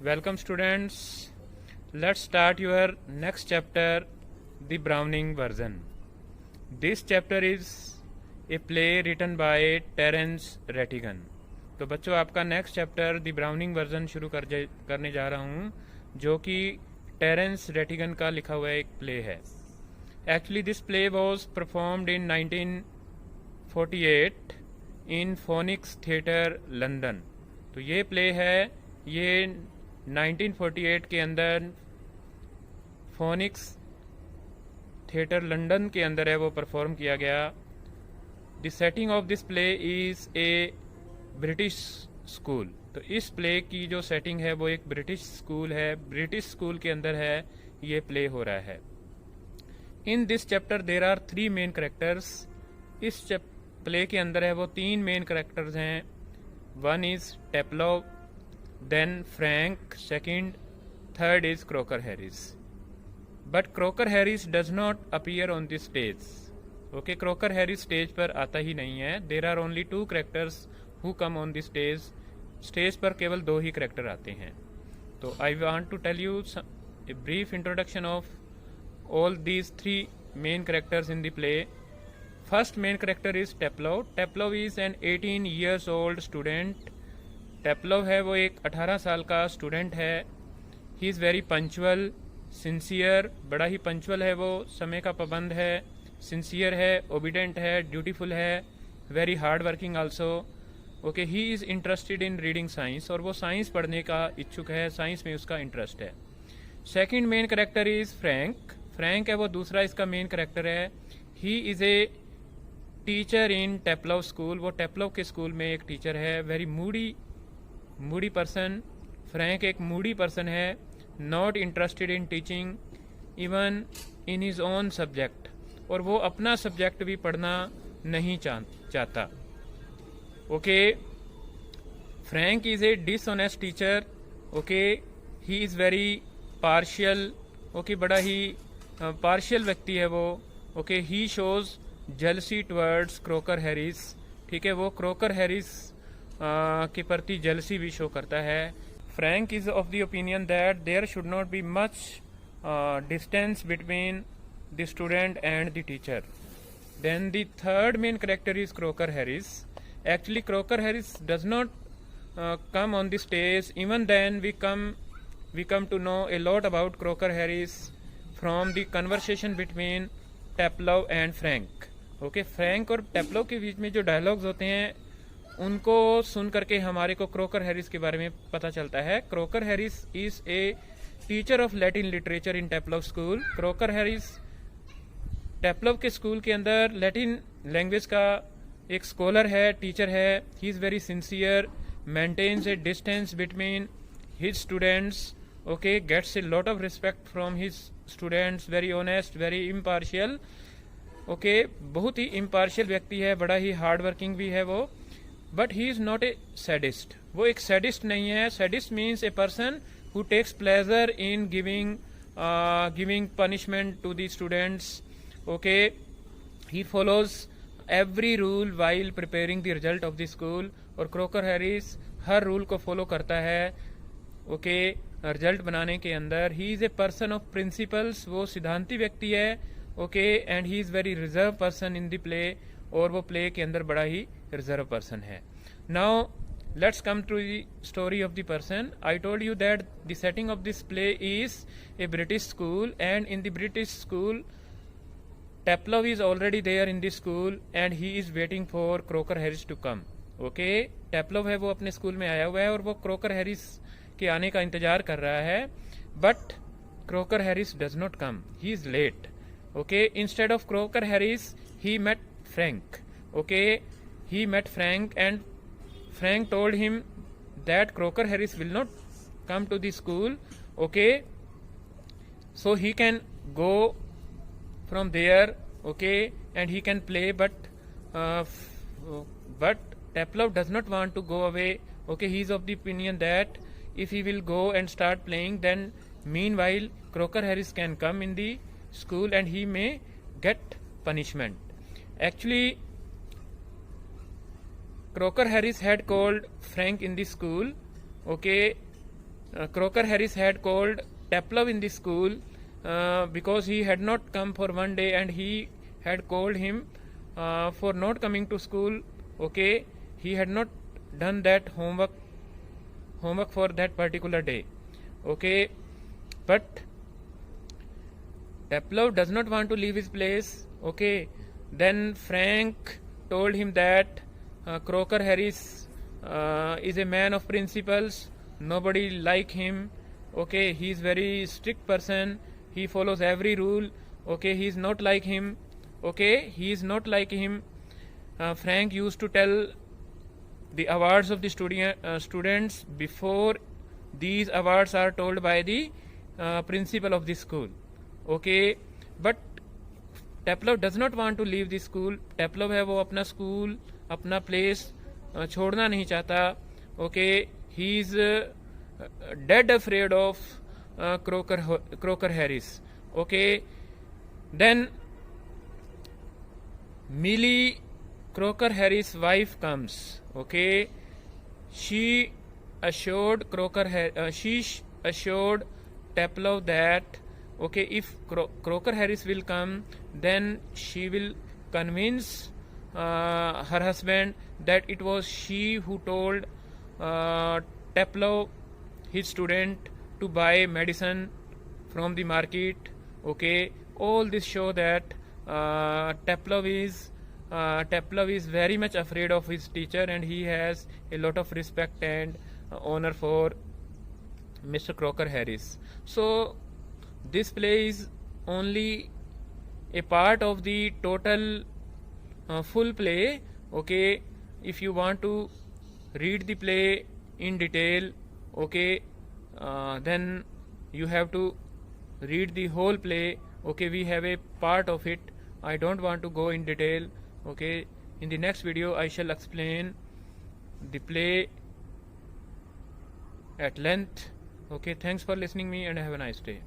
Welcome students. Let's start your next chapter, the Browning version. This chapter is a play written by Terence Rattigan. तो बच्चों आपका next chapter the browning version शुरू करने जा रहा हूँ, जो कि टेरेंस रेटिगन का लिखा हुआ एक प्ले है. Actually this play was performed in 1948 in phoenix theatre London. तो ये प्ले है, ये 1948 के अंदर फोनिक्स थिएटर लंदन के अंदर है, वो परफॉर्म किया गया. The setting of this play is a British school. तो इस प्ले की जो सेटिंग है वो एक ब्रिटिश स्कूल है, ब्रिटिश स्कूल के अंदर है ये प्ले हो रहा है. In this chapter there are 3 main characters. इस प्ले के अंदर है वो 3 मेन करेक्टर्स हैं. One is Taplow, then Frank, second, third is Crocker Harris. But Crocker Harris does not appear on this stage. Okay, Crocker Harris stage पर आता ही नहीं है. There are only 2 characters who come on this stage. Stage पर केवल 2 ही character आते हैं. तो I want to tell you a brief introduction of all these 3 main characters in the play. First main character is Teplov. Teplov is an 18 years old student. Teplov है वो एक 18 साल का स्टूडेंट है. He is very punctual, sincere, बड़ा ही punctual है वो, समय का पाबंद है, सिंसियर है, ओबीडेंट है, ड्यूटीफुल है, very hard working also. Okay, he is interested in reading science, और वो साइंस पढ़ने का इच्छुक है, साइंस में उसका इंटरेस्ट है. Second main character is Frank. Frank है वो दूसरा इसका मेन करेक्टर है. He is a teacher in Teplov school. वो टेप्लोव के स्कूल में एक टीचर है. Very moody person. फ्रैंक एक मूडी पर्सन है, not interested in teaching even in his own subject. और वो अपना सब्जेक्ट भी पढ़ना नहीं चाहता. Okay, Frank is a dishonest teacher. Okay, he is very partial. Okay, बड़ा ही पार्शियल व्यक्ति है वो. Okay, he shows jealousy towards Croker Harris. ठीक है, वो क्रोकर हैरिस के प्रति जेलसी भी शो करता है. Frank is of the opinion that there should not be much distance between the student and the teacher. Then the third main character is Crocker Harris. Actually Crocker Harris does not come on the stage. Even then we come to know a lot about Croker Harris from the conversation between Teplov and Frank. Okay, Frank और Teplov के बीच में जो dialogues होते हैं उनको सुन करके हमारे को क्रोकर हैरिस के बारे में पता चलता है. Croker Harris is a teacher of Latin literature in Teplov school. Croker Harris Teplov के स्कूल के अंदर लैटिन लैंग्वेज का एक स्कॉलर है, टीचर है. He is very sincere, maintains a distance between his students. Okay, gets a lot of respect from his students, very honest, very impartial. Okay, बहुत ही impartial व्यक्ति है, बड़ा ही हार्ड वर्किंग भी है वो. But he is not a sadist. वो एक sadist नहीं है. Sadist means a person who takes pleasure in giving punishment to the students. Okay, he follows every rule while preparing the result of the school. और Crocker Harris हर rule को follow करता है. Okay, result बनाने के अंदर. He is a person of principles. वो सिद्धांती व्यक्ति है. Okay, and he is very reserve person in the play. और वो प्ले के अंदर बड़ा ही रिजर्व पर्सन है. Now let's come to the story of the person. I told you that the setting of this play is a British school, and in the British school Teplov is already there in the school and he is waiting for Croker Harris to come. Okay, Teplov है वो अपने school में आया हुआ है और वो croaker Harris के आने का इंतजार कर रहा है. But Crocker Harris does not come, he is late. Okay, instead of Crocker Harris he met Frank. Okay, he met Frank and Frank told him that Crocker Harris will not come to the school. Okay, so he can go from there. Okay, and he can play, but Teplov does not want to go away. Okay, he is of the opinion that if he will go and start playing, then meanwhile Croker Harris can come in the school and he may get punishment. Actually, Croker Harris had called Frank in the school. Okay, Croker Harris had called Teplov in the school because he had not come for one day, and he had called him for not coming to school. Okay, he had not done that homework for that particular day. Okay, but Teplov does not want to leave his place. Okay, then Frank told him that Croker Harris is a man of principles. Nobody like him. Okay, he is very strict person. He follows every rule. Okay, he is not like him. Okay, he is not like him. Frank used to tell the awards of the students before these awards are told by the principal of the school. Okay, but Teplov does not want to leave the school. Teplov है वो अपना school अपना place छोड़ना नहीं चाहता. Okay, he is dead afraid of Croker Harris. Okay, then Millie, Croker Harris' wife, comes. Okay, she assured Teplov that okay, if Croker Harris will come, then she will convince her husband that it was she who told Teplov, his student, to buy medicine from the market. Okay, all this show that Teplov is very much afraid of his teacher, and he has a lot of respect and honor for Mr. Croker Harris. So this play is only a part of the total full play. Okay, if you want to read the play in detail, okay, then you have to read the whole play. Okay, we have a part of it. I don't want to go in detail. Okay, in the next video I shall explain the play at length. Okay, thanks for listening me, and have a nice day.